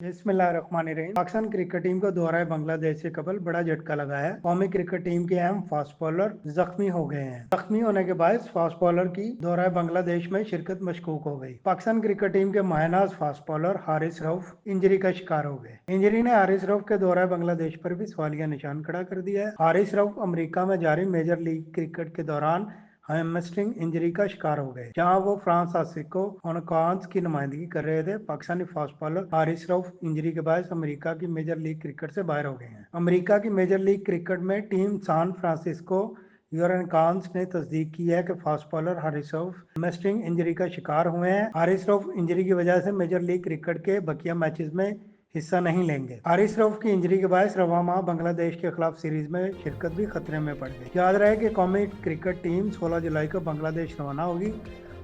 बिस्मिल्लाहिर्रहमानिर्रहीम। Pakistan cricket team को दोहराए बांग्लादेश से कबल बड़ा झटका लगा है। कौमी क्रिकेट टीम के अहम फास्ट बॉलर जख्मी हो गए हैं। जख्मी होने के बाद फास्ट बॉलर की दोहराए बांग्लादेश में शिरकत मशकूक हो गई। पाकिस्तान क्रिकेट टीम के मायनाज fast bowler Haris Rauf injury का शिकार हो गए। इंजरी ने हारिस रऊफ के दोहराए बांग्लादेश पर भी सवालिया निशान खड़ा कर दिया है। हारिस रऊफ अमेरिका में जारी मेजर लीग क्रिकेट के दौरान हैमस्ट्रिंग इंजरी का शिकार हो गए, जहां वो फ्रांस आसिको ऑनकांस की नुमाइंदगी कर रहे थे। Pakistani fast bowler Haris Rauf injury के बाद अमेरिका की मेजर लीग क्रिकेट से बाहर हो गए हैं। अमेरिका की मेजर लीग क्रिकेट में टीम सैन फ्रांसिस्को यूरनकांस ने तस्दीक की है कि fast bowler Haris Rauf hamstring injury का शिकार हुए हैं। हारिस रऊफ इंजरी की वजह से मेजर लीग क्रिकेट के बकिया मैचेस में हिस्सा नहीं लेंगे। हारिस रऊफ की इंजरी के बाद रवा माह बांग्लादेश के खिलाफ सीरीज में शिरकत भी खतरे में पड़ गई। याद रहे कि कौमी क्रिकेट टीम 16 जुलाई को बांग्लादेश रवाना होगी।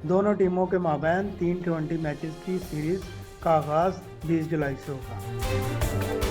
दोनों टीमों के माबैन 3 T20 मैचेस की सीरीज का आगाज 20 जुलाई से होगा।